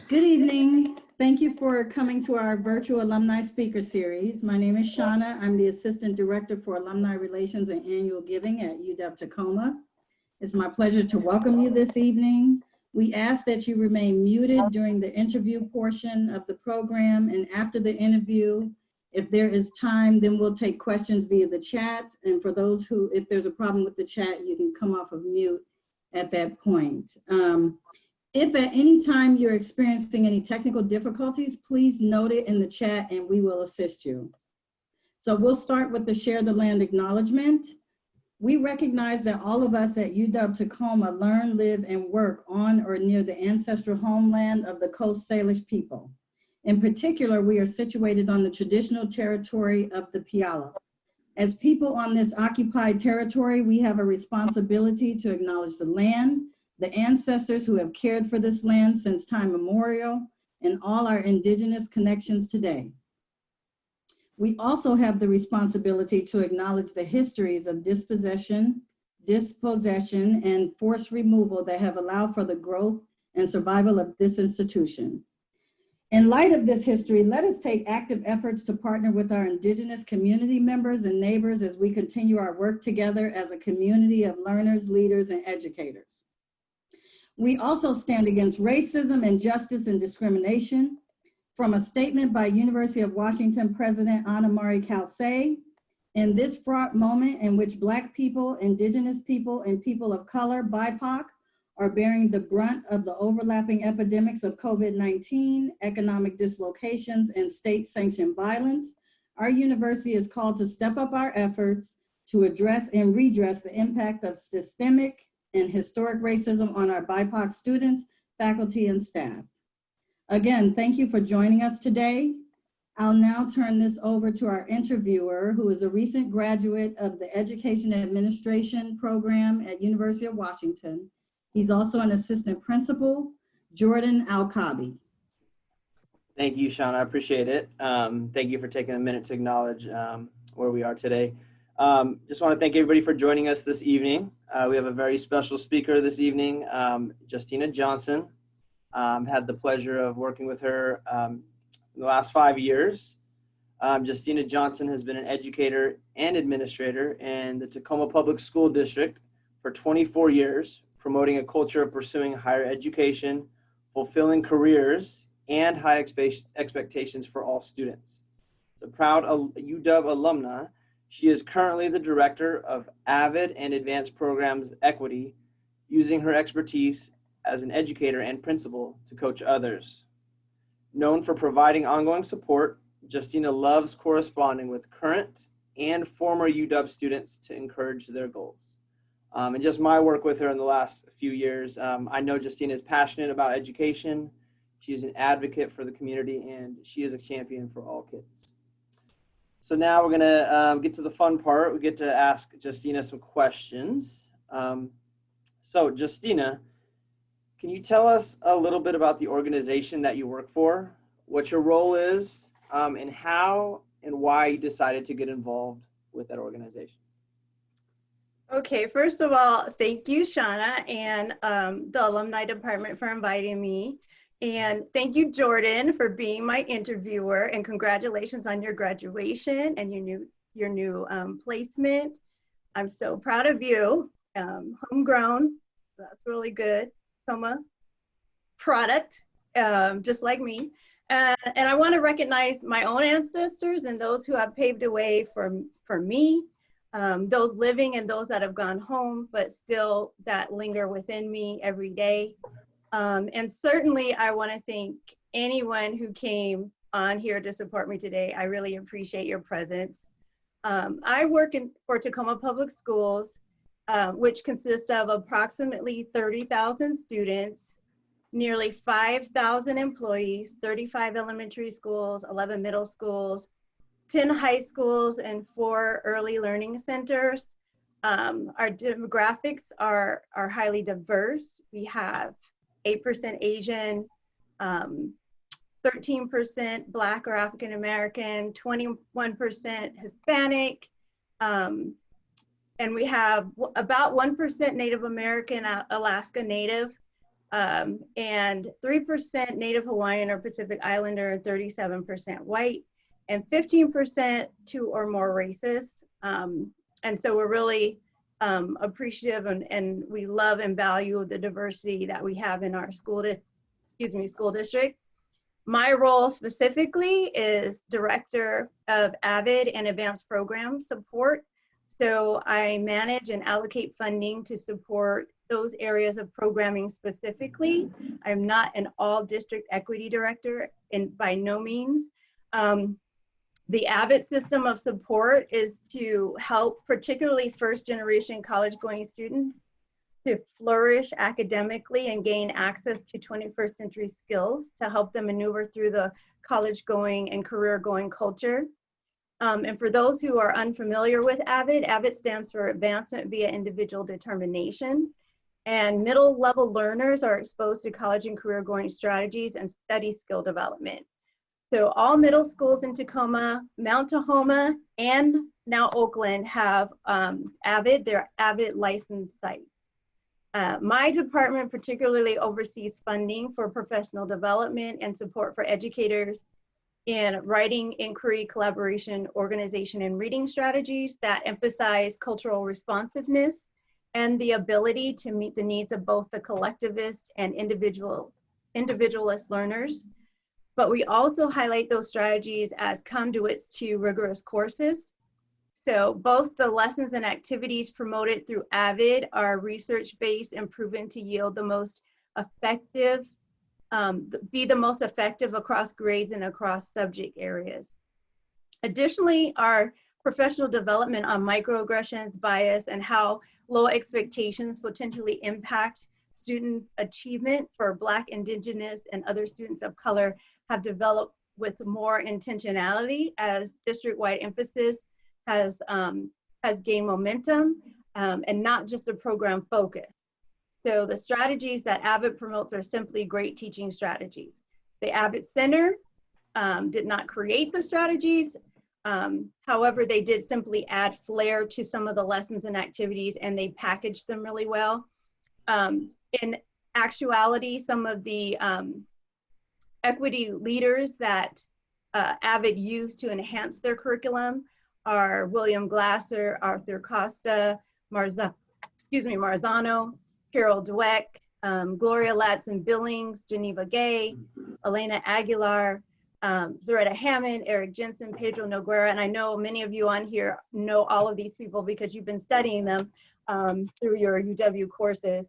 Good evening. Thank you for coming to our virtual alumni speaker series. My name is Shauna. I'm the Assistant Director for Alumni Relations and Annual Giving at UW Tacoma. It's my pleasure to welcome you this evening. We ask that you remain muted during the interview portion of the program, and after the interview, if there is time, then we'll take questions via the chat. And for those who, if there's a problem with the chat, you can come off of mute at that point. If at any time you're experiencing any technical difficulties, please note it in the chat and we will assist you. So we'll start with the Share the Land acknowledgement. We recognize that all of us at UW Tacoma learn, live, and work on or near the ancestral homeland of the Coast Salish people. In particular, we are situated on the traditional territory of the Puyallup. As people on this occupied territory, we have a responsibility to acknowledge the land, the ancestors who have cared for this land since time immemorial, and all our indigenous connections today. We also have the responsibility to acknowledge the histories of dispossession, and forced removal that have allowed for the growth and survival of this institution. In light of this history, let us take active efforts to partner with our indigenous community members and neighbors as we continue our work together as a community of learners, leaders, and educators. We also stand against racism, injustice, and discrimination. From a statement by University of Washington President Anna-Marie Calcé, in this fraught moment in which Black people, indigenous people, and people of color, BIPOC, are bearing the brunt of the overlapping epidemics of COVID-19, economic dislocations, and state-sanctioned violence, our university is called to step up our efforts to address and redress the impact of systemic and historic racism on our BIPOC students, faculty, and staff. Again, thank you for joining us today. I'll now turn this over to our interviewer, who is a recent graduate of the Education Administration program at University of Washington. He's also an assistant principal, Jordan Alkabi. Thank you, Shauna. I appreciate it. Thank you for taking a minute to acknowledge where we are today. Just want to thank everybody for joining us this evening. We have a very special speaker this evening, Justina Johnson. Had the pleasure of working with her in the last 5 years. Justina Johnson has been an educator and administrator in the Tacoma Public School District for 24 years, promoting a culture of pursuing higher education, fulfilling careers, and high expectations for all students. As a proud UW alumna, she is currently the director of AVID and Advanced Programs Equity, using her expertise as an educator and principal to coach others. Known for providing ongoing support, Justina loves corresponding with current and former UW students to encourage their goals. And just my work with her in the last few years, I know Justina is passionate about education. She is an advocate for the community, and she is a champion for all kids. So now we're gonna get to the fun part. We get to ask Justina some questions. So Justina, can you tell us a little bit about the organization that you work for, what your role is, and how and why you decided to get involved with that organization? Okay, first of all, thank you, Shauna, and the Alumni Department for inviting me. And thank you, Jordan, for being my interviewer, and congratulations on your graduation and your new placement. I'm so proud of you. Homegrown, that's really good. Tacoma product, just like me. And I want to recognize my own ancestors and those who have paved the way for me, those living and those that have gone home, but still that linger within me every day. And certainly I want to thank anyone who came on here to support me today. I really appreciate your presence. I work for Tacoma Public Schools, which consists of approximately 30,000 students, nearly 5,000 employees, 35 elementary schools, 11 middle schools, 10 high schools, and 4 early learning centers. Our demographics are highly diverse. We have 8% Asian, 13% Black or African American, 21% Hispanic, and we have about 1% Native American, Alaska Native, and 3% Native Hawaiian or Pacific Islander, 37% white, and 15% two or more races. And so we're really appreciative and we love and value the diversity that we have in our school district. My role specifically is Director of AVID and Advanced Program Support. So I manage and allocate funding to support those areas of programming specifically. I'm not an all district equity director, and by no means. The AVID system of support is to help particularly first generation college going students to flourish academically and gain access to 21st century skills to help them maneuver through the college going and career going culture. And for those who are unfamiliar with AVID, AVID stands for Advancement via Individual Determination. And middle level learners are exposed to college and career going strategies and study skill development. So all middle schools in Tacoma, Mount Tahoma, and now Oakland have AVID, their AVID licensed sites. My department particularly oversees funding for professional development and support for educators in writing, inquiry, collaboration, organization, and reading strategies that emphasize cultural responsiveness and the ability to meet the needs of both the collectivist and individualist learners. But we also highlight those strategies as conduits to rigorous courses. So both the lessons and activities promoted through AVID are research-based and proven to yield the most effective, be the most effective across grades and across subject areas. Additionally, our professional development on microaggressions, bias, and how low expectations potentially impact student achievement for Black, Indigenous, and other students of color have developed with more intentionality as district-wide emphasis has gained momentum and not just a program focus. So the strategies that AVID promotes are simply great teaching strategies. The AVID Center did not create the strategies. However, they did simply add flair to some of the lessons and activities, and they packaged them really well. In actuality, some of the equity leaders that AVID used to enhance their curriculum are William Glasser, Arthur Costa, Marzano, Carol Dweck, Gloria Ladson-Billings, Geneva Gay, Elena Aguilar, Zaretta Hammond, Eric Jensen, Pedro Noguera, and I know many of you on here know all of these people because you've been studying them through your UW courses.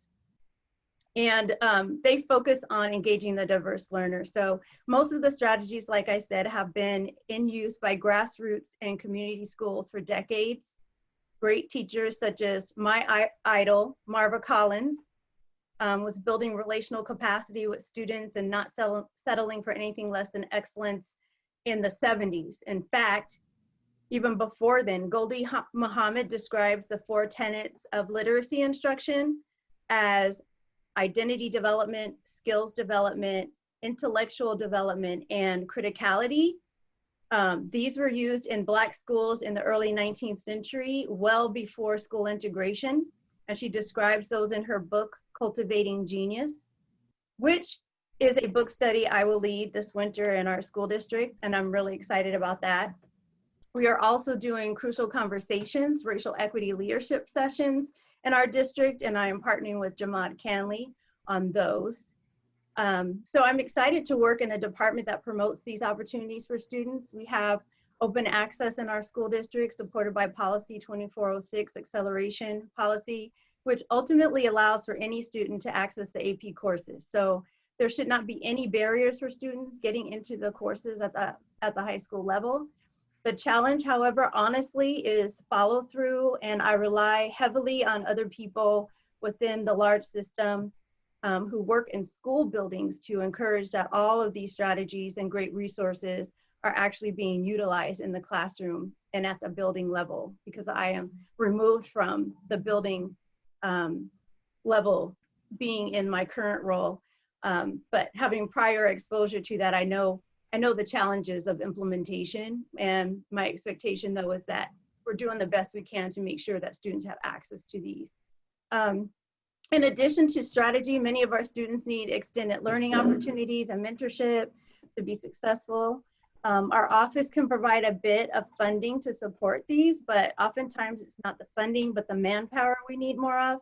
And they focus on engaging the diverse learner. So most of the strategies, like I said, have been in use by grassroots and community schools for decades. Great teachers such as my idol, Marva Collins, was building relational capacity with students and not settling for anything less than excellence in the 70s. In fact, even before then, Goldie Muhammad describes the 4 tenets of literacy instruction as identity development, skills development, intellectual development, and criticality. These were used in Black schools in the early 19th century, well before school integration. And she describes those in her book, Cultivating Genius, which is a book study I will lead this winter in our school district, and I'm really excited about that. We are also doing crucial conversations, racial equity leadership sessions in our district, and I am partnering with Jamad Canley on those. So I'm excited to work in a department that promotes these opportunities for students. We have open access in our school district supported by Policy 2406 acceleration policy, which ultimately allows for any student to access the AP courses. So there should not be any barriers for students getting into the courses at the high school level. The challenge, however, honestly, is follow through, and I rely heavily on other people within the large system who work in school buildings to encourage that all of these strategies and great resources are actually being utilized in the classroom and at the building level, because I am removed from the building level being in my current role. But having prior exposure to that, I know the challenges of implementation, and my expectation though is that we're doing the best we can to make sure that students have access to these. In addition to strategy, many of our students need extended learning opportunities and mentorship to be successful. Our office can provide a bit of funding to support these, but oftentimes it's not the funding, but the manpower we need more of.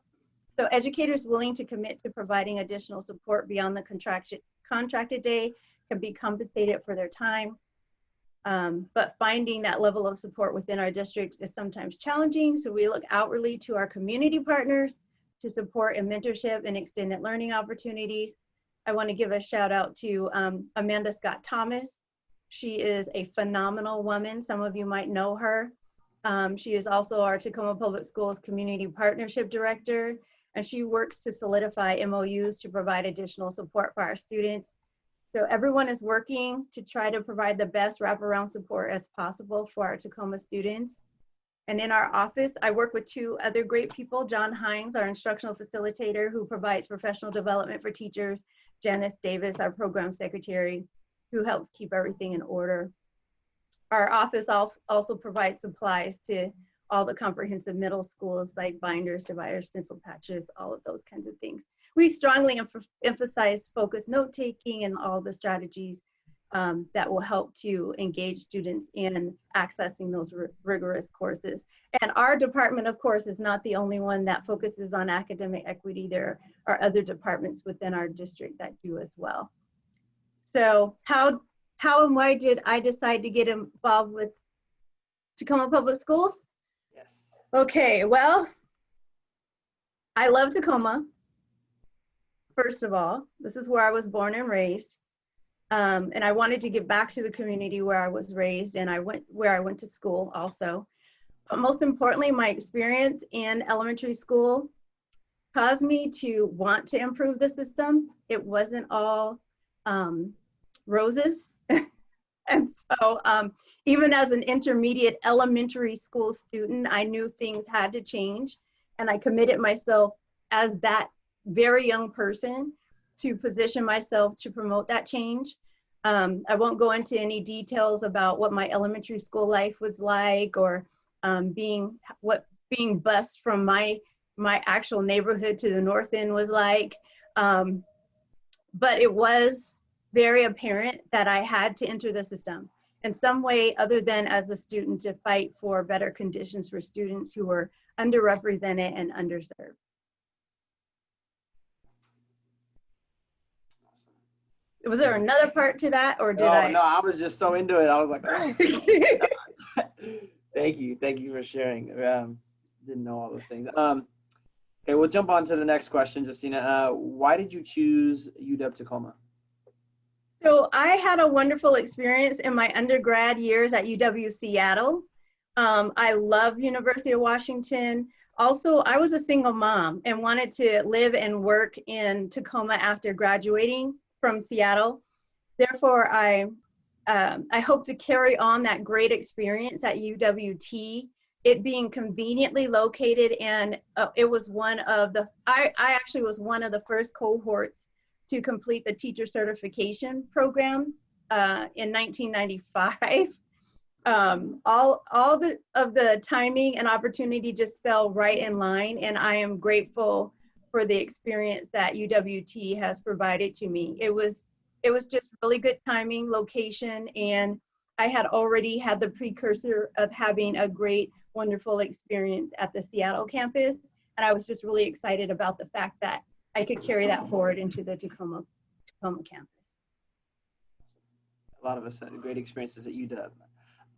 So educators willing to commit to providing additional support beyond the contracted day can be compensated for their time. But finding that level of support within our district is sometimes challenging. So we look outwardly to our community partners to support in mentorship and extended learning opportunities. I want to give a shout out to Amanda Scott Thomas. She is a phenomenal woman. Some of you might know her. She is also our Tacoma Public Schools Community Partnership Director, and she works to solidify MOUs to provide additional support for our students. So everyone is working to try to provide the best wraparound support as possible for our Tacoma students. And in our office, I work with two other great people, John Hines, our instructional facilitator who provides professional development for teachers, Janice Davis, our program secretary, who helps keep everything in order. Our office also provides supplies to all the comprehensive middle schools like binders, dividers, pencil patches, all of those kinds of things. We strongly emphasize focused note-taking and all the strategies that will help to engage students in accessing those rigorous courses. And our department, of course, is not the only one that focuses on academic equity. There are other departments within our district that do as well. So how and why did I decide to get involved with Tacoma Public Schools? Yes. Okay, well, I love Tacoma. First of all, this is where I was born and raised. And I wanted to give back to the community where I was raised and where I went to school also. But most importantly, my experience in elementary school caused me to want to improve the system. It wasn't all roses. And so even as an intermediate elementary school student, I knew things had to change. And I committed myself as that very young person to position myself to promote that change. I won't go into any details about what my elementary school life was like or being bused from my actual neighborhood to the north end was like. But it was very apparent that I had to enter the system in some way other than as a student to fight for better conditions for students who were underrepresented and underserved. Was there another part to that, or did I? No, I was just so into it. I was like, oh. Thank you for sharing. Didn't know all those things. Okay, we'll jump on to the next question, Justina. Why did you choose UW Tacoma? So I had a wonderful experience in my undergrad years at UW Seattle. I love University of Washington. Also, I was a single mom and wanted to live and work in Tacoma after graduating from Seattle. Therefore, I hope to carry on that great experience at UWT, it being conveniently located, and it was I actually was one of the first cohorts to complete the teacher certification program in 1995. All of the timing and opportunity just fell right in line, and I am grateful for the experience that UWT has provided to me. It was just really good timing, location, and I had already had the precursor of having a great, wonderful experience at the Seattle campus, and I was just really excited about the fact that I could carry that forward into the Tacoma campus. A lot of us had great experiences at UW.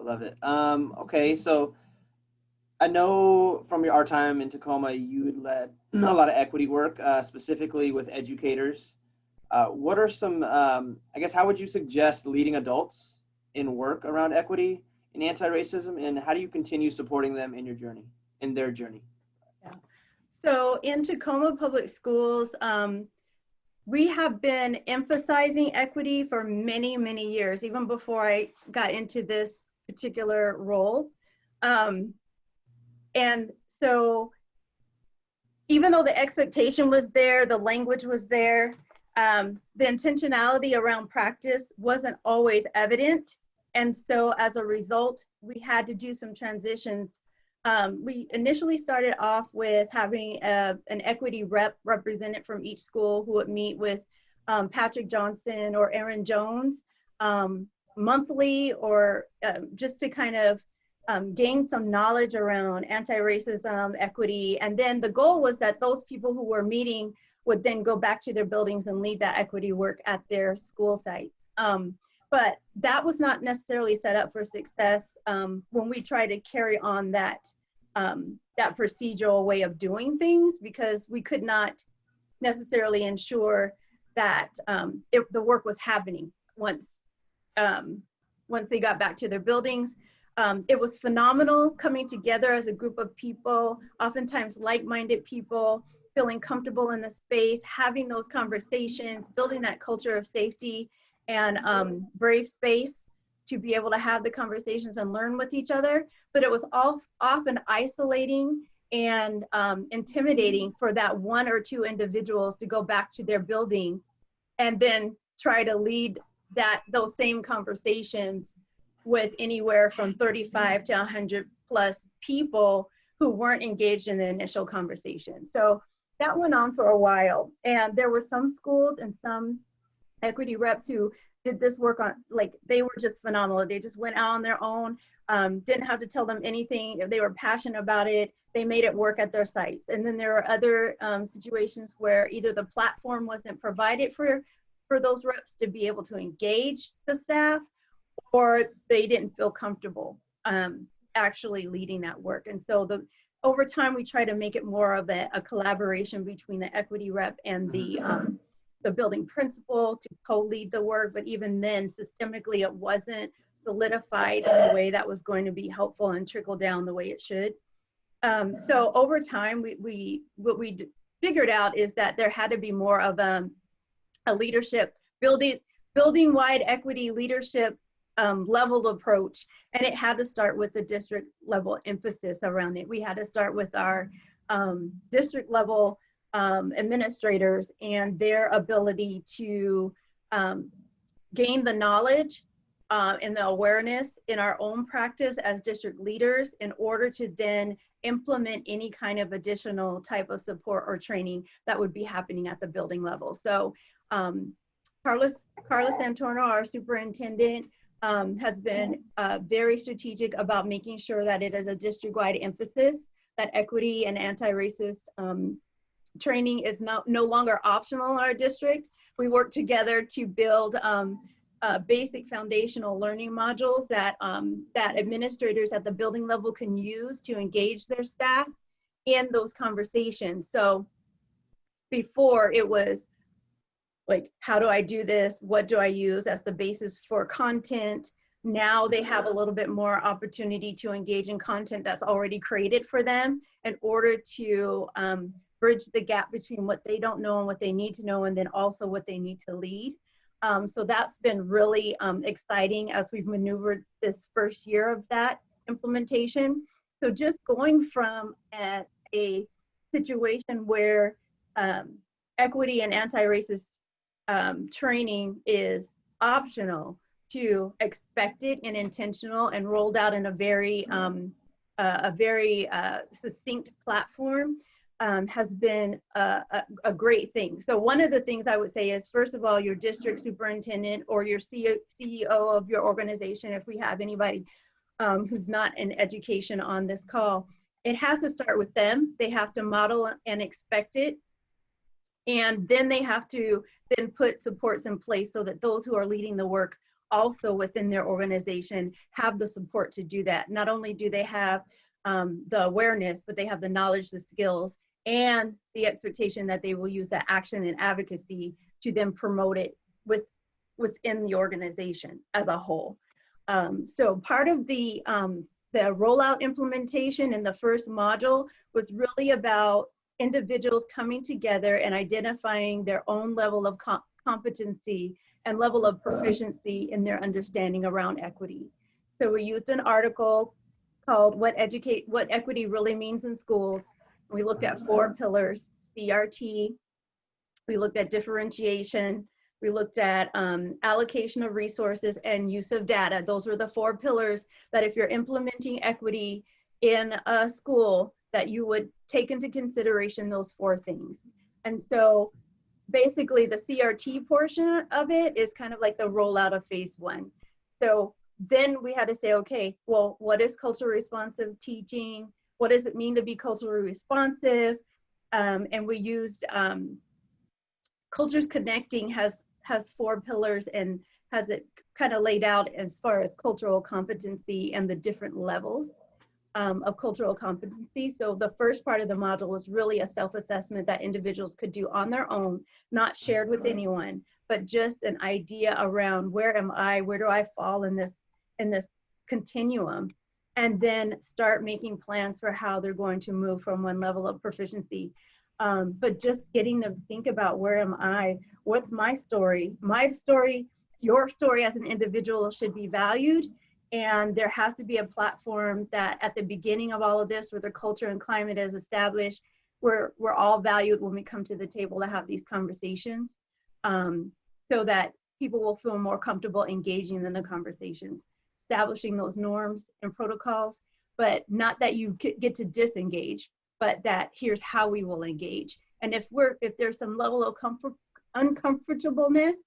I love it. Okay, so I know from our time in Tacoma, you led a lot of equity work, specifically with educators. What are some, I guess, how would you suggest leading adults in work around equity and anti-racism, and how do you continue supporting them in their journey? Yeah. So in Tacoma Public Schools, we have been emphasizing equity for many, many years, even before I got into this particular role. And so even though the expectation was there, the language was there, the intentionality around practice wasn't always evident. And so as a result, we had to do some transitions We initially started off with having an equity rep represented from each school who would meet with Patrick Johnson or Aaron Jones monthly, or just to kind of gain some knowledge around anti-racism, equity. And then the goal was that those people who were meeting would then go back to their buildings and lead that equity work at their school sites. But that was not necessarily set up for success when we tried to carry on that, that procedural way of doing things, because we could not necessarily ensure that the work was happening once they got back to their buildings. It was phenomenal coming together as a group of people, oftentimes like-minded people, feeling comfortable in the space, having those conversations, building that culture of safety and brave space to be able to have the conversations and learn with each other. But it was often isolating and intimidating for that one or two individuals to go back to their building and then try to lead those same conversations with anywhere from 35 to 100 plus people who weren't engaged in the initial conversation. So that went on for a while. And there were some schools and some equity reps who did this work on, like, they were just phenomenal. They just went out on their own, didn't have to tell them anything. If they were passionate about it, they made it work at their sites. And then there are other situations where either the platform wasn't provided for those reps to be able to engage the staff, or they didn't feel comfortable actually leading that work. And so over time, we try to make it more of a collaboration between the equity rep and the building principal to co-lead the work. But even then, systemically, it wasn't solidified in a way that was going to be helpful and trickle down the way it should. So over time, what we figured out is that there had to be more of a leadership, building-wide equity leadership leveled approach, and it had to start with the district level emphasis around it. We had to start with our district level administrators and their ability to gain the knowledge and the awareness in our own practice as district leaders in order to then implement any kind of additional type of support or training that would be happening at the building level. So Carlos Santorno, our superintendent, has been very strategic about making sure that it is a district-wide emphasis, that equity and anti-racist training is no longer optional in our district. We work together to build basic foundational learning modules that administrators at the building level can use to engage their staff in those conversations. So before, it was like, how do I do this? What do I use as the basis for content? Now they have a little bit more opportunity to engage in content that's already created for them in order to bridge the gap between what they don't know and what they need to know, and then also what they need to lead. So that's been really exciting as we've maneuvered this first year of that implementation. So just going from a situation where equity and anti-racist training is optional to expected and intentional and rolled out in a very succinct platform has been a great thing. So one of the things I would say is, first of all, your district superintendent or your CEO of your organization, if we have anybody who's not in education on this call, it has to start with them. They have to model and expect it. And then they have to then put supports in place so that those who are leading the work also within their organization have the support to do that. Not only do they have the awareness, but they have the knowledge, the skills, and the expectation that they will use that action and advocacy to then promote it within the organization as a whole. So part of the rollout implementation in the first module was really about individuals coming together and identifying their own level of competency and level of proficiency in their understanding around equity. So we used an article called What Equity Really Means in Schools. We looked at 4 pillars: CRT, we looked at differentiation, we looked at allocation of resources and use of data. Those were the 4 pillars that if you're implementing equity in a school that you would take into consideration those 4 things. And so basically the CRT portion of it is kind of like the rollout of phase 1. So then we had to say, okay, well, what is culturally responsive teaching? What does it mean to be culturally responsive? And we used Cultures Connecting has 4 pillars and has it kind of laid out as far as cultural competency and the different levels of cultural competency. So the first part of the module was really a self-assessment that individuals could do on their own, not shared with anyone, but just an idea around where am I, where do I fall in this continuum, and then start making plans for how they're going to move from one level of proficiency. But just getting them to think about where am I, what's my story, your story as an individual should be valued. And there has to be a platform that at the beginning of all of this, where the culture and climate is established, we're all valued when we come to the table to have these conversations, so that people will feel more comfortable engaging in the conversations, establishing those norms and protocols, but not that you get to disengage, but that here's how we will engage. And if there's some level of uncomfortableness,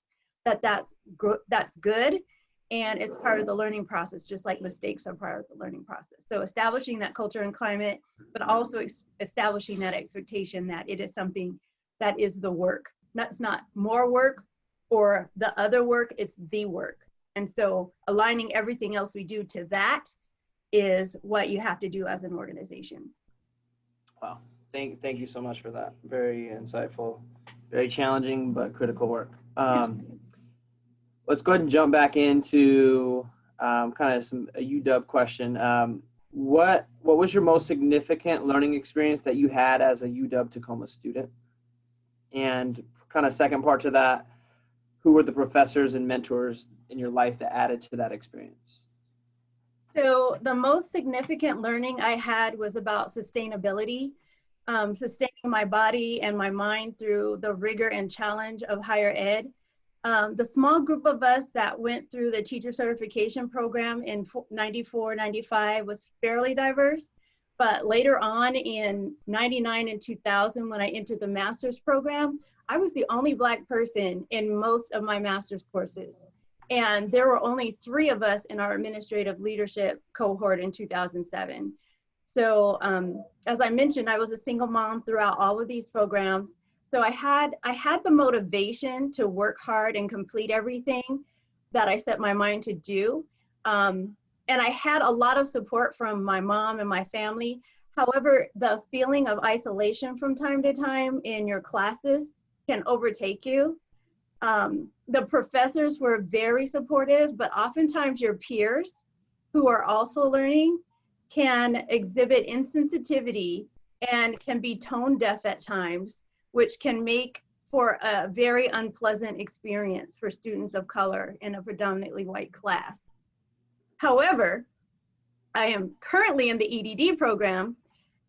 that's good. And it's part of the learning process, just like mistakes are part of the learning process. So establishing that culture and climate, but also establishing that expectation that it is something that is the work. That's not more work or the other work, it's the work. And so aligning everything else we do to that is what you have to do as an organization. Wow. Thank you so much for that. Very insightful, very challenging, but critical work. Let's go ahead and jump back into kind of a UW question. What was your most significant learning experience that you had as a UW Tacoma student? And kind of second part to that, who were the professors and mentors in your life that added to that experience? So the most significant learning I had was about sustainability, sustaining my body and my mind through the rigor and challenge of higher ed. The small group of us that went through the teacher certification program in 94, 95 was fairly diverse, but later on in 99 and 2000, when I entered the master's program, I was the only Black person in most of my master's courses. And there were only 3 of us in our administrative leadership cohort in 2007. So as I mentioned, I was a single mom throughout all of these programs. So I had the motivation to work hard and complete everything that I set my mind to do. And I had a lot of support from my mom and my family. However, the feeling of isolation from time to time in your classes can overtake you. The professors were very supportive, but oftentimes your peers who are also learning can exhibit insensitivity and can be tone deaf at times, which can make for a very unpleasant experience for students of color in a predominantly white class. However, I am currently in the EDD program,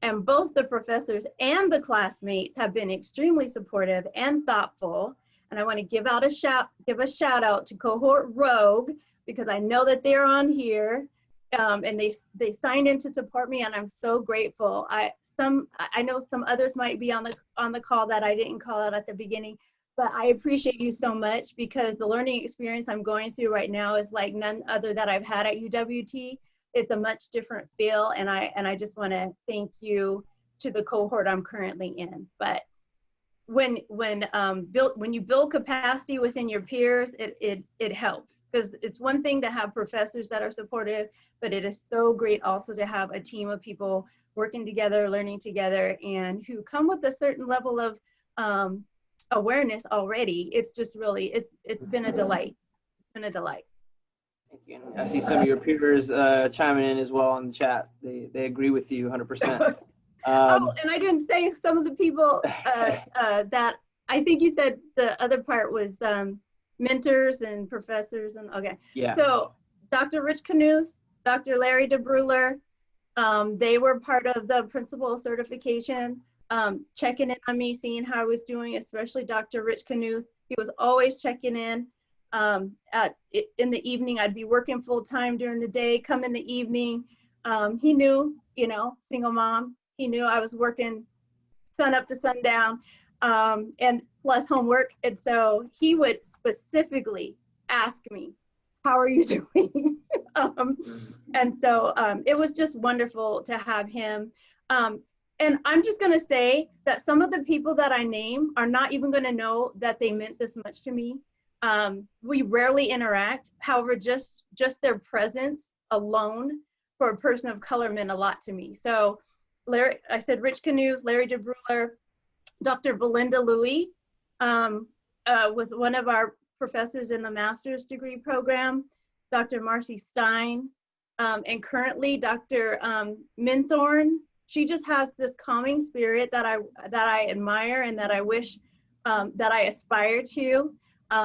and both the professors and the classmates have been extremely supportive and thoughtful. And I want to give a shout out to Cohort Rogue, because I know that they're on here, and they signed in to support me, and I'm so grateful. I know some others might be on the call that I didn't call out at the beginning, but I appreciate you so much, because the learning experience I'm going through right now is like none other that I've had at UWT. It's a much different feel, and I just want to thank you to the cohort I'm currently in. But when you build capacity within your peers, it helps, because it's one thing to have professors that are supportive, but it is so great also to have a team of people working together, learning together, and who come with a certain level of awareness already. It's just really, it's been a delight. It's been a delight. Thank you. I see some of your peers chiming in as well on the chat. They agree with you 100%. Oh, and I didn't say some of the people that I think you said the other part was mentors and professors and okay. Yeah. So Dr. Rich Knuth, Dr. Larry DeBruler, they were part of the principal certification, checking in on me, seeing how I was doing, especially Dr. Rich Knuth. He was always checking in. In the evening, I'd be working full time during the day, come in the evening, He knew, you know, single mom. He knew I was working sun up to sundown, and plus homework. And so he would specifically ask me, how are you doing? And so it was just wonderful to have him. And I'm just going to say that some of the people that I name are not even going to know that they meant this much to me. We rarely interact. However, just their presence alone for a person of color meant a lot to me. So Larry, I said Rich Canoes, Larry DeBruler, Dr. Belinda Louie was one of our professors in the master's degree program, Dr. Marcy Stein, and currently Dr. Minthorn. She just has this calming spirit that I admire and that I wish that I aspire to.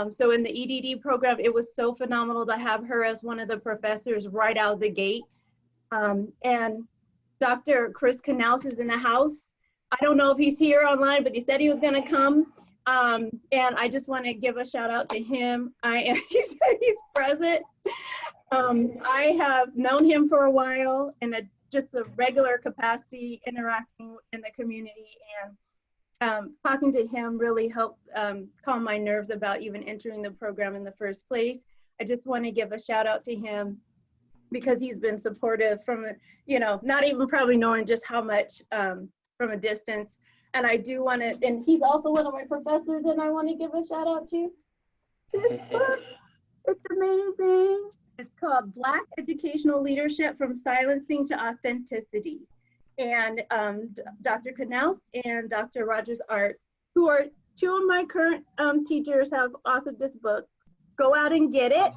So in the EDD program, it was so phenomenal to have her as one of the professors right out of the gate. And Dr. Chris Knaus is in the house. I don't know if he's here online, but he said he was going to come. And I just want to give a shout out to him. He said he's present. I have known him for a while in just a regular capacity, interacting in the community, and talking to him really helped calm my nerves about even entering the program in the first place. I just want to give a shout out to him because he's been supportive from, you know, not even probably knowing just how much from a distance. And I do want to, and he's also one of my professors, and I want to give a shout out to. It's amazing. It's called Black Educational Leadership from Silencing to Authenticity. And Dr. Knaus and Dr. Rogers Art, who are two of my current teachers, have authored this book. Go out and get it.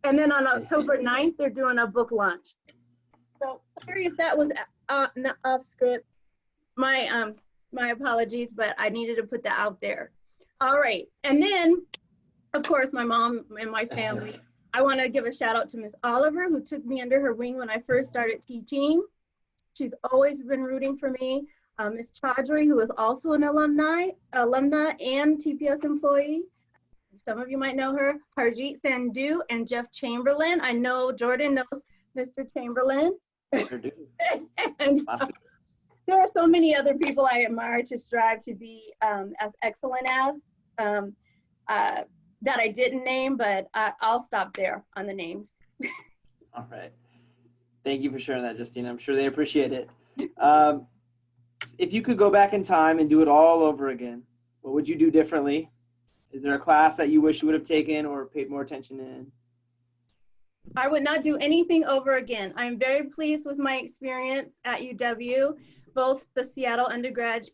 And then on October 9th, they're doing a book launch. So sorry if that was off script. My apologies, but I needed to put that out there. All right. And then, of course, my mom and my family. I want to give a shout out to Miss Oliver, who took me under her wing when I first started teaching. She's always been rooting for me. Miss Chaudhry, who is also an alumna and TPS employee. Some of you might know her. Harjeet Sandhu and Jeff Chamberlain. I know Jordan knows Mr. Chamberlain. And there are so many other people I admire to strive to be as excellent as. That I didn't name, but I'll stop there on the names. All right. Thank you for sharing that, Justina. I'm sure they appreciate it. If you could go back in time and do it all over again, what would you do differently? Is there a class that you wish you would have taken or paid more attention in? I would not do anything over again. I'm very pleased with my experience at UW, both the Seattle undergrad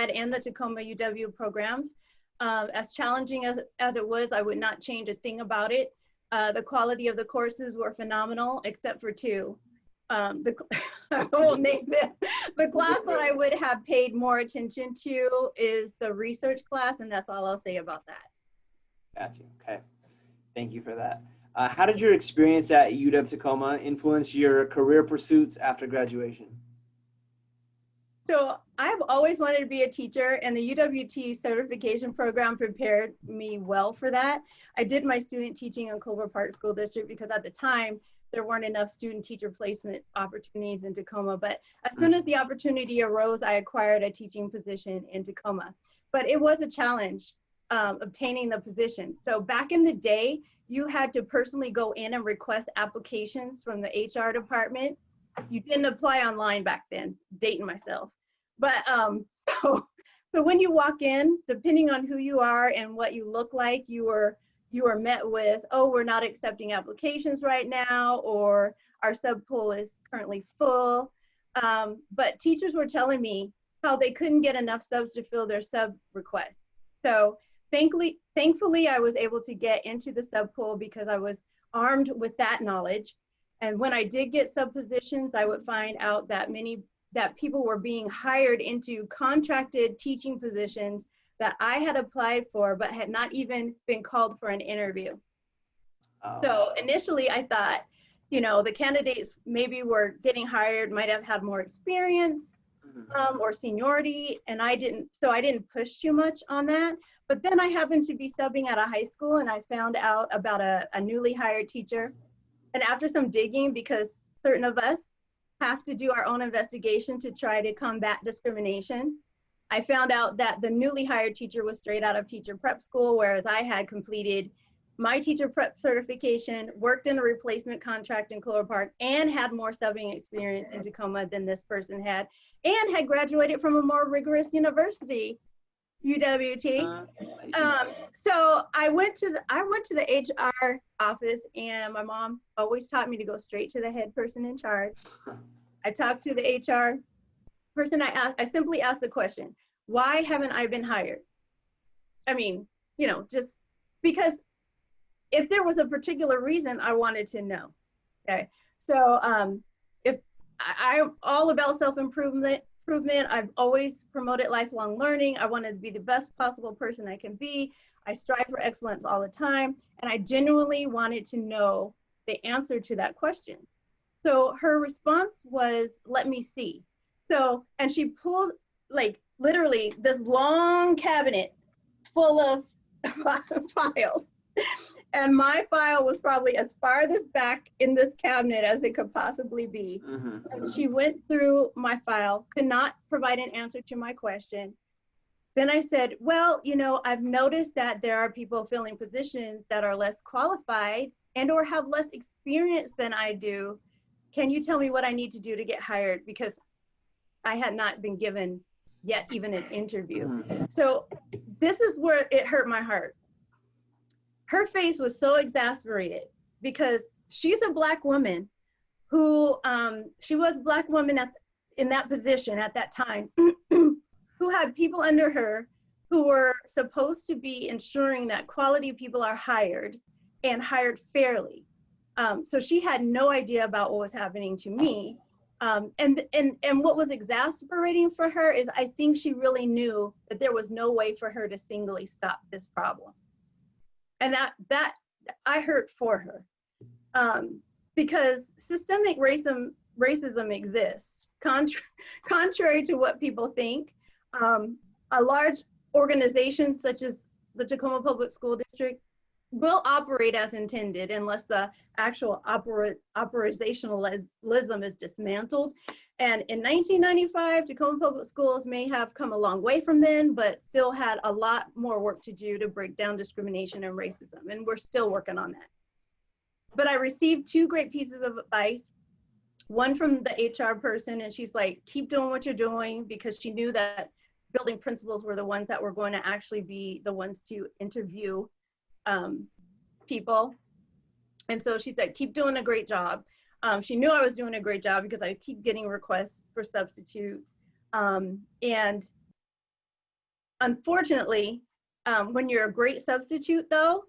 and the Tacoma UW programs. As challenging as it was, I would not change a thing about it. The quality of the courses were phenomenal, except for two. I won't name them. The class that I would have paid more attention to is the research class, and that's all I'll say about that. Gotcha. Okay. Thank you for that. How did your experience at UW Tacoma influence your career pursuits after graduation? So I've always wanted to be a teacher, and the UWT certification program prepared me well for that. I did my student teaching in Culver Park School District because at the time there weren't enough student teacher placement opportunities in Tacoma. But as soon as the opportunity arose, I acquired a teaching position in Tacoma. But it was a challenge obtaining the position. So back in the day, you had to personally go in and request applications from the HR department. You didn't apply online back then, dating myself. But so when you walk in, depending on who you are and what you look like, you are met with, oh, we're not accepting applications right now, or our sub pool is currently full. But teachers were telling me how they couldn't get enough subs to fill their sub requests. So thankfully, I was able to get into the sub pool because I was armed with that knowledge. And when I did get sub positions, I would find out that people were being hired into contracted teaching positions that I had applied for, but had not even been called for an interview. So initially I thought, you know, the candidates maybe were getting hired, might have had more experience or seniority, and I didn't push too much on that. But then I happened to be subbing at a high school, and I found out about a newly hired teacher. And after some digging, because certain of us have to do our own investigation to try to combat discrimination. I found out that the newly hired teacher was straight out of teacher prep school, whereas I had completed my teacher prep certification, worked in a replacement contract in Clover Park, and had more subbing experience in Tacoma than this person had, and had graduated from a more rigorous university, UWT. So I went to the HR office, and my mom always taught me to go straight to the head person in charge. I talked to the HR person. I simply asked the question, why haven't I been hired? I mean, you know, just because if there was a particular reason, I wanted to know. Okay, so if I'm all about self-improvement, I've always promoted lifelong learning. I wanted to be the best possible person I can be. I strive for excellence all the time. And I genuinely wanted to know the answer to that question. So her response was, let me see. So, and she pulled like literally this long cabinet full of files. And my file was probably as farthest back in this cabinet as it could possibly be. And she went through my file, could not provide an answer to my question. Then I said, well, you know, I've noticed that there are people filling positions that are less qualified and or have less experience than I do. Can you tell me what I need to do to get hired? Because I had not been given yet even an interview. So this is where it hurt my heart. Her face was so exasperated because she's a Black woman who, she was a Black woman in that position at that time, who had people under her who were supposed to be ensuring that quality people are hired and hired fairly. So she had no idea about what was happening to me. And what was exasperating for her is I think she really knew that there was no way for her to singly stop this problem. And that I hurt for her, because systemic racism exists. Contrary to what people think, a large organization such as the Tacoma Public School District will operate as intended unless the actual operationalism is dismantled. And in 1995, Tacoma Public Schools may have come a long way from then, but still had a lot more work to do to break down discrimination and racism. And we're still working on that. But I received 2 great pieces of advice. One from the HR person, and she's like, keep doing what you're doing, because she knew that building principals were the ones that were going to actually be the ones to interview people. And so she said, keep doing a great job. She knew I was doing a great job because I keep getting requests for substitutes. And unfortunately, when you're a great substitute though,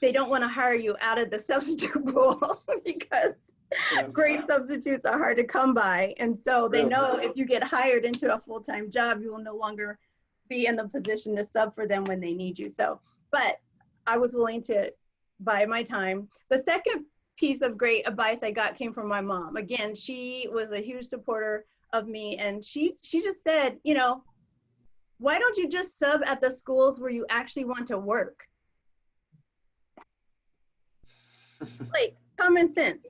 they don't want to hire you out of the substitute pool because great substitutes are hard to come by. And so they know if you get hired into a full-time job, you will no longer be in the position to sub for them when they need you. So, but I was willing to buy my time. The second piece of great advice I got came from my mom. Again, she was a huge supporter of me, and she just said, you know, why don't you just sub at the schools where you actually want to work? Like, common sense.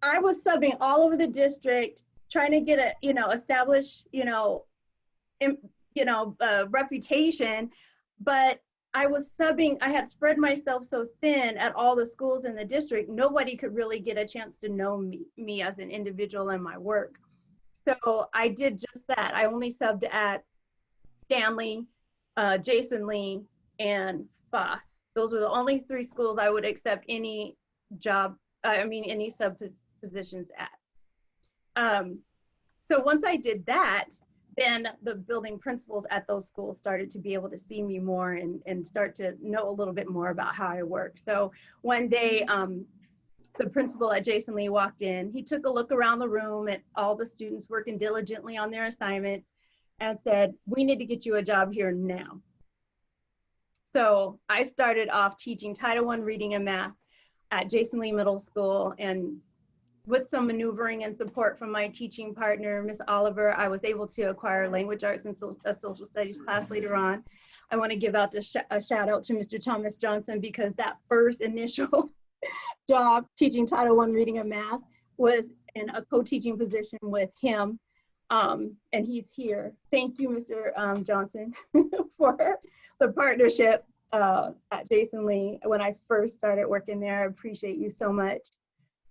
I was subbing all over the district, trying to get a, you know, establish, reputation, but I was subbing, I had spread myself so thin at all the schools in the district, nobody could really get a chance to know me as an individual and my work. So I did just that. I only subbed at Stanley, Jason Lee, and Foss. Those were the only 3 schools I would accept any job, any sub positions at. So once I did that, then the building principals at those schools started to be able to see me more and start to know a little bit more about how I work. So one day, the principal at Jason Lee walked in. He took a look around the room at all the students working diligently on their assignments and said, we need to get you a job here now. So I started off teaching Title I reading and math at Jason Lee Middle School, and with some maneuvering and support from my teaching partner, Miss Oliver, I was able to acquire language arts and a social studies class later on. I want to give out a shout out to Mr. Thomas Johnson, because that first initial job teaching Title I reading and math was in a co-teaching position with him. And he's here. Thank you, Mr. Johnson, for the partnership at Jason Lee. When I first started working there, I appreciate you so much.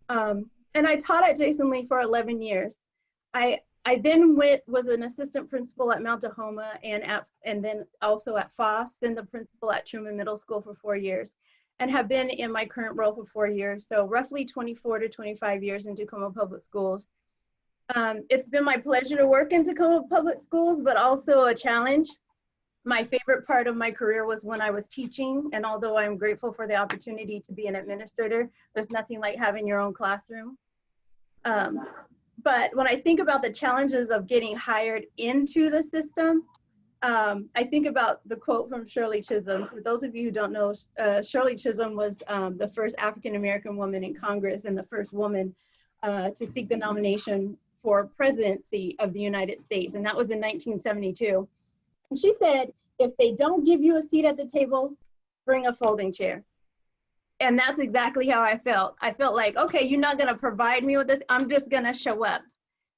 And I taught at Jason Lee for 11 years. I then was an assistant principal at Mount Tacoma and then also at Foss, then the principal at Truman Middle School for 4 years, and have been in my current role for 4 years. So roughly 24 to 25 years in Tacoma Public Schools. It's been my pleasure to work in Tacoma Public Schools, but also a challenge. My favorite part of my career was when I was teaching, and although I'm grateful for the opportunity to be an administrator, there's nothing like having your own classroom. But when I think about the challenges of getting hired into the system, I think about the quote from Shirley Chisholm. For those of you who don't know, Shirley Chisholm was the first African-American woman in Congress and the first woman to seek the nomination for presidency of the United States, and that was in 1972. And she said, if they don't give you a seat at the table, bring a folding chair. And that's exactly how I felt. I felt like, okay, you're not gonna provide me with this, I'm just gonna show up.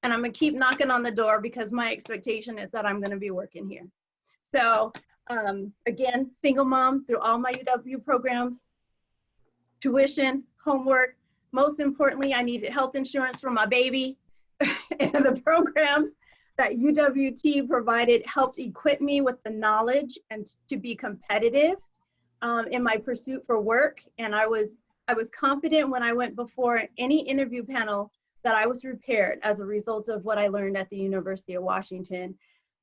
And I'm gonna keep knocking on the door because my expectation is that I'm gonna be working here. So again, single mom through all my UW programs, tuition, homework. Most importantly, I needed health insurance for my baby. And the programs that UWT provided helped equip me with the knowledge and to be competitive in my pursuit for work. And I was confident when I went before any interview panel that I was prepared as a result of what I learned at the University of Washington.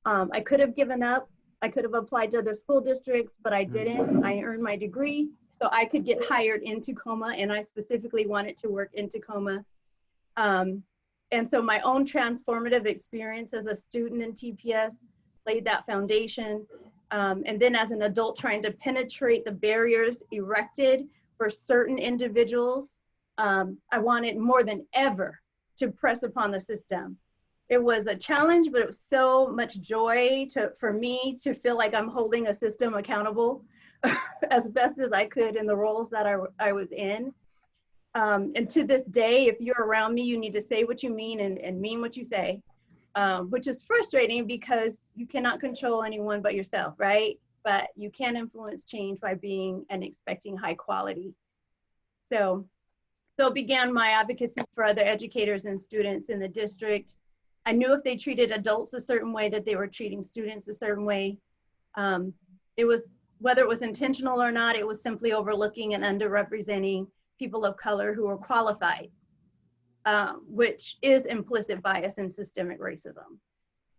I could have given up. I could have applied to other school districts, but I didn't. I earned my degree so I could get hired in Tacoma, and I specifically wanted to work in Tacoma. And so my own transformative experience as a student in TPS laid that foundation. And then as an adult trying to penetrate the barriers erected for certain individuals, I wanted more than ever to press upon the system. It was a challenge, but it was so much joy for me to feel like I'm holding a system accountable as best as I could in the roles that I was in. And to this day, if you're around me, you need to say what you mean and mean what you say, which is frustrating because you cannot control anyone but yourself, right? But you can influence change by being and expecting high quality. So began my advocacy for other educators and students in the district. I knew if they treated adults a certain way that they were treating students a certain way. Whether it was intentional or not, it was simply overlooking and underrepresenting people of color who are qualified, which is implicit bias and systemic racism.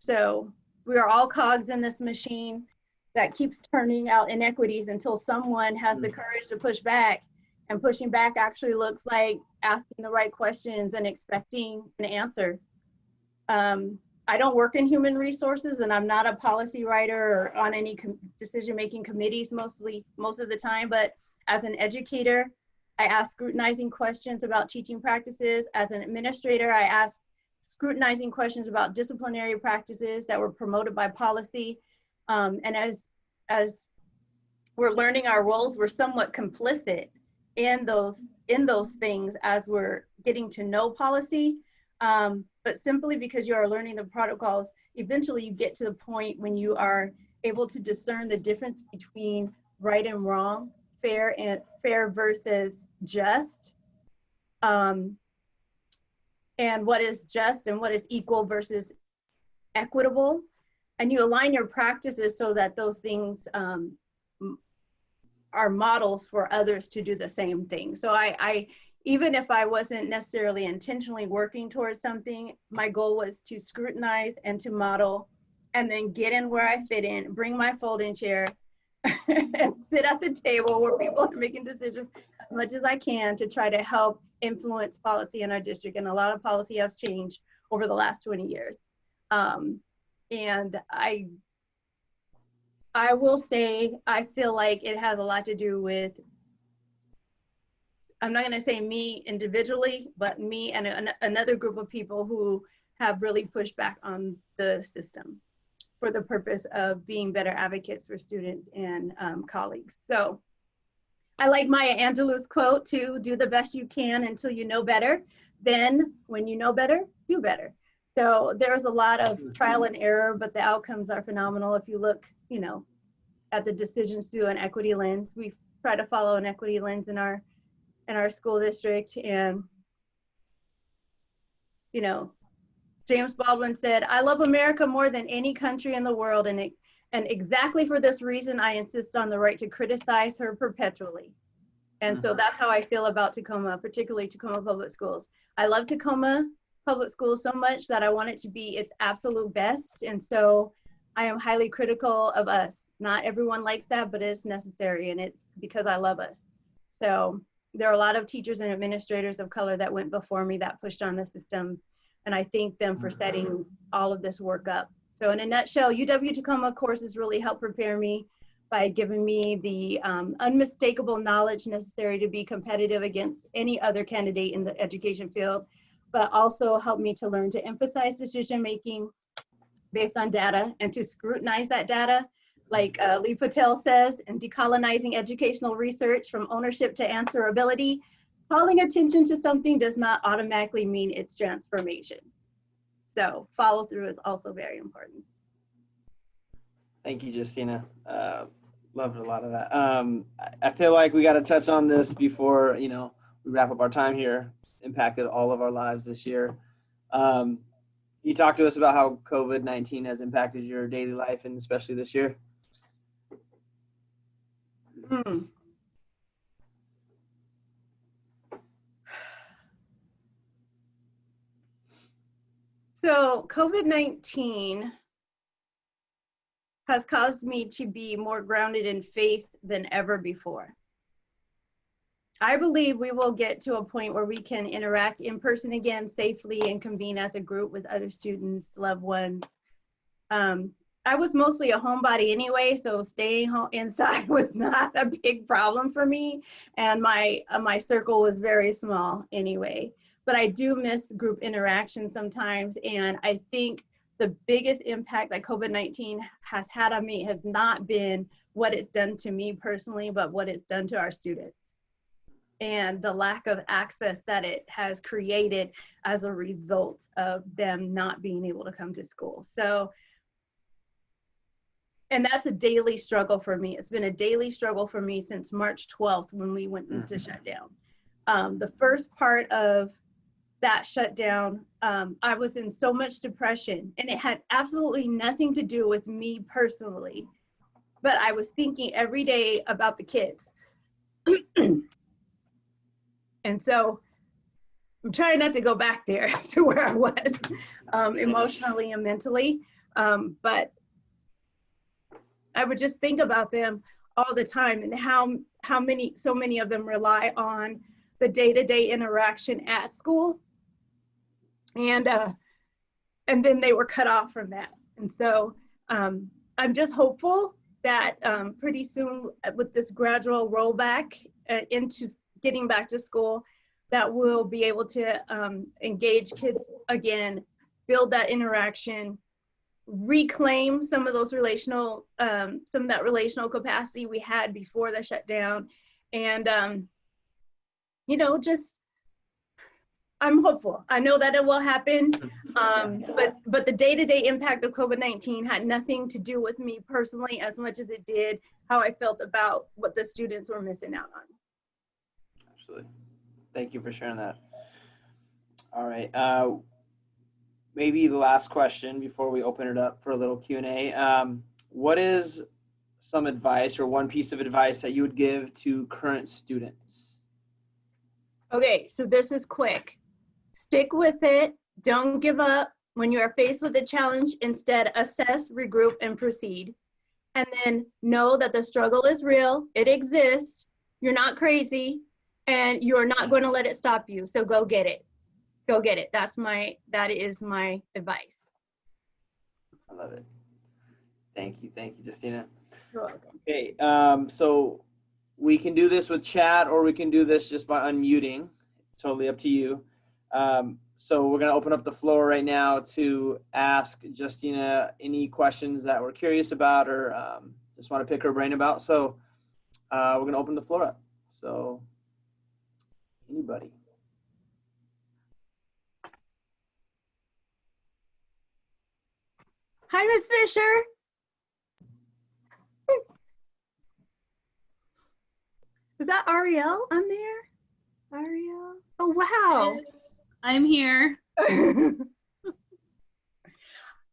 So we are all cogs in this machine that keeps turning out inequities until someone has the courage to push back, and pushing back actually looks like asking the right questions and expecting an answer. I don't work in human resources, and I'm not a policy writer or on any decision-making committees most of the time, but as an educator, I ask scrutinizing questions about teaching practices. As an administrator, I ask scrutinizing questions about disciplinary practices that were promoted by policy. And as we're learning our roles, we're somewhat complicit in those things as we're getting to know policy. But simply because you are learning the protocols, eventually you get to the point when you are able to discern the difference between right and wrong, fair versus just, and what is just and what is equal versus equitable. And you align your practices so that those things are models for others to do the same thing. So I even if I wasn't necessarily intentionally working towards something, my goal was to scrutinize and to model, and then get in where I fit in, bring my folding chair, and sit at the table where people are making decisions as much as I can to try to help influence policy in our district. And a lot of policy has changed over the last 20 years. And I will say, I feel like it has a lot to do with, I'm not gonna say me individually, but me and another group of people who have really pushed back on the system for the purpose of being better advocates for students and colleagues. So I like Maya Angelou's quote to do the best you can until you know better. then when you know better, do better. So there's a lot of trial and error, but the outcomes are phenomenal. If you look, you know, at the decisions through an equity lens, we try to follow an equity lens in our school district. And, you know, James Baldwin said, "I love America more than any country in the world, and exactly for this reason, I insist on the right to criticize her perpetually." And so that's how I feel about Tacoma, particularly Tacoma Public Schools. I love Tacoma Public Schools so much that I want it to be its absolute best. And so I am highly critical of us. Not everyone likes that, but it's necessary, and it's because I love us. So there are a lot of teachers and administrators of color that went before me that pushed on the system, and I thank them for setting all of this work up. So in a nutshell, UW Tacoma courses really helped prepare me by giving me the unmistakable knowledge necessary to be competitive against any other candidate in the education field, but also helped me to learn to emphasize decision-making based on data and to scrutinize that data, like Lee Patel says, in decolonizing educational research from ownership to answerability. Calling attention to something does not automatically mean its transformation. So follow through is also very important. Thank you, Justina. Loved a lot of that. I feel like we got to touch on this before, you know, we wrap up our time here. It's impacted all of our lives this year. You talk to us about how COVID-19 has impacted your daily life, and especially this year. So COVID-19 has caused me to be more grounded in faith than ever before. I believe we will get to a point where we can interact in person again safely and convene as a group with other students, loved ones. I was mostly a homebody anyway, so staying home inside was not a big problem for me, and my circle was very small anyway. But I do miss group interaction sometimes, and I think the biggest impact that COVID-19 has had on me has not been what it's done to me personally, but what it's done to our students and the lack of access that it has created as a result of them not being able to come to school. So, and that's a daily struggle for me. It's been a daily struggle for me since March 12th when we went into shutdown. The first part of that shutdown, I was in so much depression, and it had absolutely nothing to do with me personally, but I was thinking every day about the kids. And so I'm trying not to go back there to where I was emotionally and mentally, but I would just think about them all the time, and so many of them rely on the day-to-day interaction at school, and then they were cut off from that. And so I'm just hopeful that pretty soon, with this gradual rollback into getting back to school, that we'll be able to engage kids again, build that interaction, reclaim some of those relational, some of that relational capacity we had before the shutdown. And, you know, just, I'm hopeful. I know that it will happen, but the day-to-day impact of COVID-19 had nothing to do with me personally as much as it did how I felt about what the students were missing out on. Absolutely. Thank you for sharing that. All right. Maybe the last question before we open it up for a little Q&A. What is some advice or one piece of advice that you would give to current students? Okay, so this is quick. Stick with it. Don't give up. When you are faced with a challenge, instead assess, regroup, and proceed. And then know that the struggle is real. It exists. You're not crazy, and you're not going to let it stop you. So go get it. Go get it. That is my advice. I love it. Thank you, Justina. You're welcome. Okay, so we can do this with chat, or we can do this just by unmuting. Totally up to you. So we're gonna open up the floor right now to ask Justina any questions that we're curious about, or just want to pick her brain about. So we're gonna open the floor up. So anybody. Hi, Miss Fisher. Is that Ariel on there? Ariel? Oh, wow. I'm here. Hi,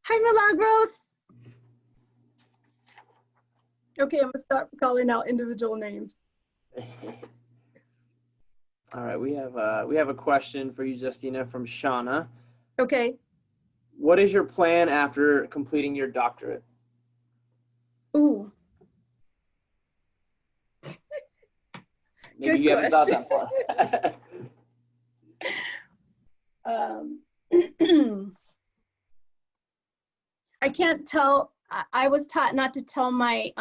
Milagros. Okay, I'm gonna start calling out individual names. All right, we have a question for you, Justina, from Shauna. Okay. What is your plan after completing your doctorate? Ooh. Maybe Good you haven't thought question. that far. I can't tell. I was taught not to tell my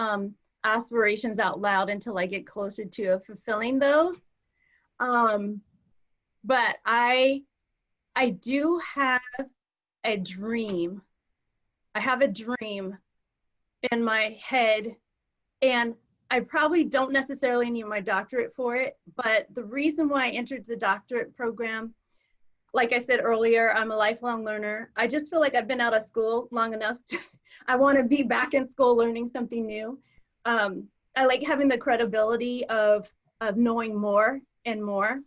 aspirations out loud until I get closer to fulfilling those. But I do have a dream. I have a dream in my head, and I probably don't necessarily need my doctorate for it, but the reason why I entered the doctorate program, like I said earlier, I'm a lifelong learner. I just feel like I've been out of school long enough. I want to be back in school learning something new. I like having the credibility of knowing more and more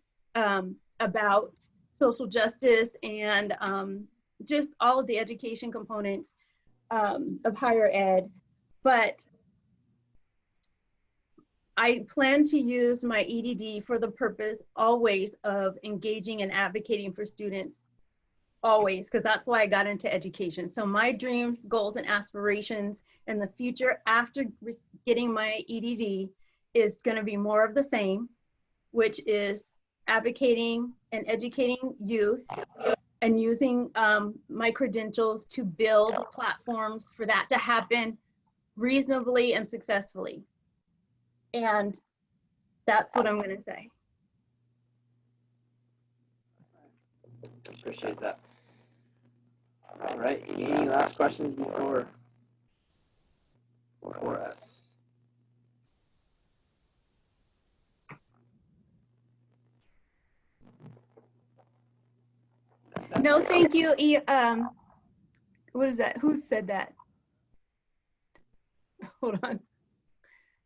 about social justice and just all of the education components of higher ed. But I plan to use my EDD for the purpose always of engaging and advocating for students, always, because that's why I got into education. So my dreams, goals, and aspirations in the future after getting my EDD is going to be more of the same, which is advocating and educating youth and using my credentials to build platforms for that to happen reasonably and successfully. And that's what I'm going to say. Appreciate that. All right. Any last questions before us? No, thank you. What is that? Who said that? Hold on.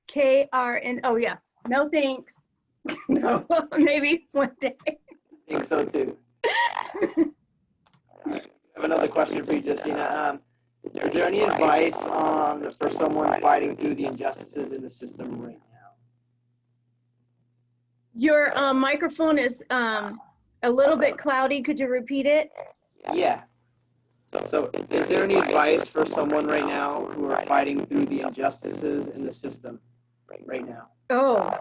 KRN. Oh, yeah. No, thanks. No, maybe one day. I think so too. I have another question for you, Justina. Is there any advice for someone fighting through the injustices in the system right now? Your microphone is a little bit cloudy. Could you repeat it? Yeah. So is there any advice for someone right now who are fighting through the injustices in the system right now? Oh.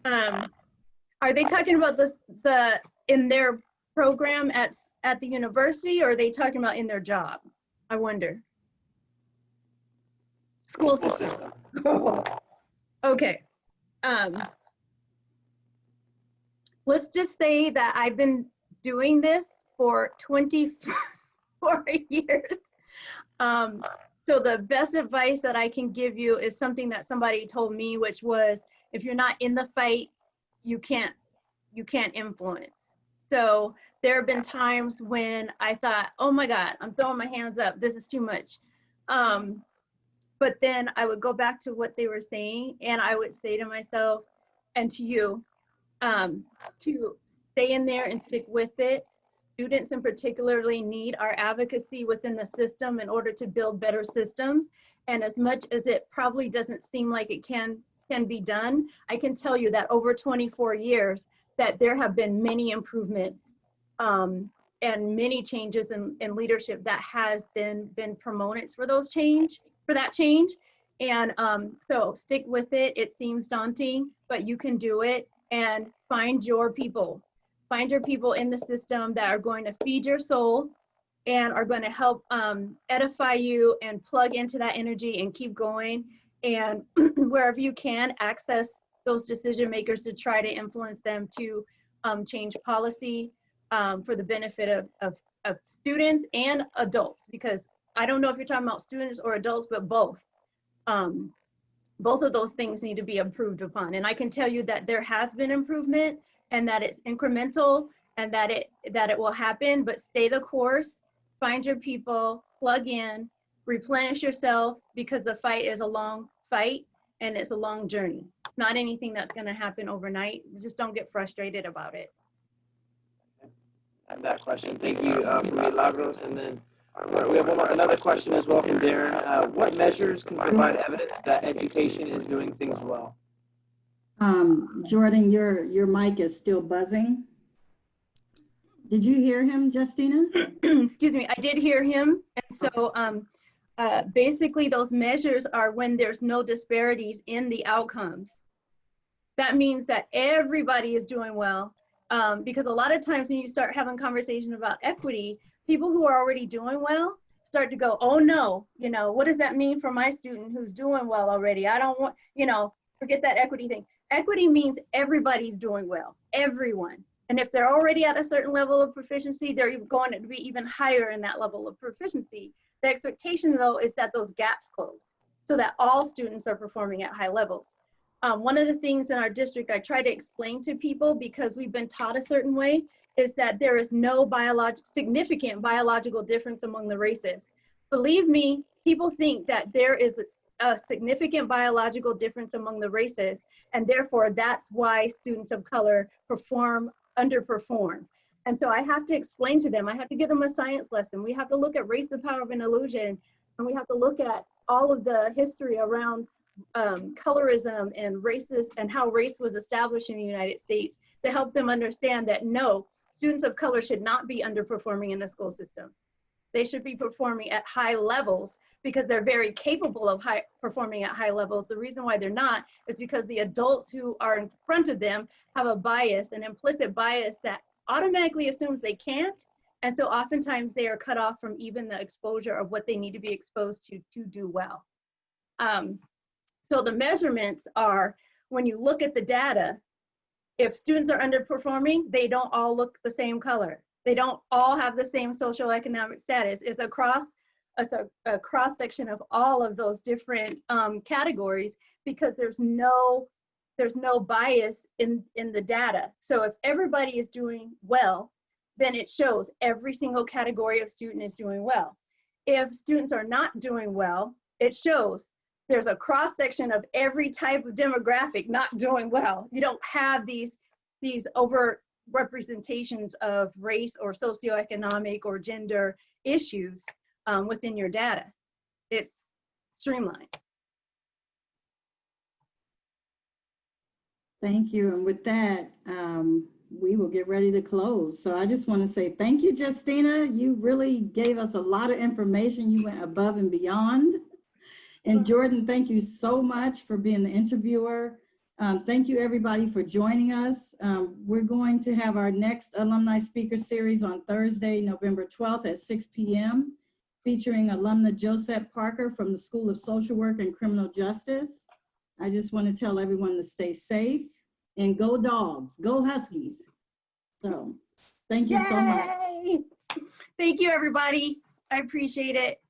Are they talking about in their program at the university, or are they talking about in their job? I wonder. School system. Okay. Let's just say that I've been doing this for 24 years. So the best advice that I can give you is something that somebody told me, which was, if you're not in the fight, you can't influence. So there have been times when I thought, oh my God, I'm throwing my hands up, this is too much. But then I would go back to what they were saying, and I would say to myself and to you, to stay in there and stick with it. Students in particularly need our advocacy within the system in order to build better systems. And as much as it probably doesn't seem like it can be done, I can tell you that over 24 years that there have been many improvements and many changes in leadership that has been proponents for that change. And so stick with it. It seems daunting, but you can do it, and find your people. Find your people in the system that are going to feed your soul and are going to help edify you and plug into that energy and keep going. And wherever you can, access those decision makers to try to influence them to change policy for the benefit of students and adults, because I don't know if you're talking about students or adults, but both. Both of those things need to be improved upon. And I can tell you that there has been improvement, and that it's incremental, and that it will happen, but stay the course, find your people, plug in, replenish yourself, because the fight is a long fight and it's a long journey. It's not anything that's going to happen overnight. Just don't get frustrated about it. I have that question. Thank you for Milagros. And then we have another question as well from Darren. What measures can provide evidence that education is doing things well? Jordan, your mic is still buzzing. Did you hear him, Justina? Excuse me, I did hear him. And so basically those measures are when there's no disparities in the outcomes. That means that everybody is doing well. Because a lot of times when you start having conversation about equity, people who are already doing well start to go, oh no, you know, what does that mean for my student who's doing well already? I don't want, you know, forget that equity thing. Equity means everybody's doing well, everyone. And if they're already at a certain level of proficiency, they're going to be even higher in that level of proficiency. The expectation though is that those gaps close so that all students are performing at high levels. One of the things in our district I try to explain to people, because we've been taught a certain way, is that there is no significant biological difference among the races. Believe me, people think that there is a significant biological difference among the races, and therefore that's why students of color underperform. And so I have to explain to them, I have to give them a science lesson. We have to look at race, the power of an illusion, and we have to look at all of the history around colorism and racist and how race was established in the United States to help them understand that no, students of color should not be underperforming in the school system. They should be performing at high levels because they're very capable of performing at high levels. The reason why they're not is because the adults who are in front of them have a bias, an implicit bias that automatically assumes they can't. And so oftentimes they are cut off from even the exposure of what they need to be exposed to do well. So the measurements are, when you look at the data, if students are underperforming, they don't all look the same color. They don't all have the same socioeconomic status. It's a cross section of all of those different categories, because there's no bias in the data. So if everybody is doing well, then it shows every single category of student is doing well. If students are not doing well, it shows there's a cross section of every type of demographic not doing well. You don't have these over representations of race or socioeconomic or gender issues within your data. It's streamlined. Thank you. And with that, we will get ready to close. So I just want to say thank you, Justina. You really gave us a lot of information. You went above and beyond. And Jordan, thank you so much for being the interviewer. Thank you everybody for joining us. We're going to have our next alumni speaker series on Thursday, November 12th at 6 p.m. featuring alumna Josette Parker from the School of Social Work and Criminal Justice. I just want to tell everyone to stay safe and go Dogs, go Huskies. So thank you so much. Thank you everybody. I appreciate it.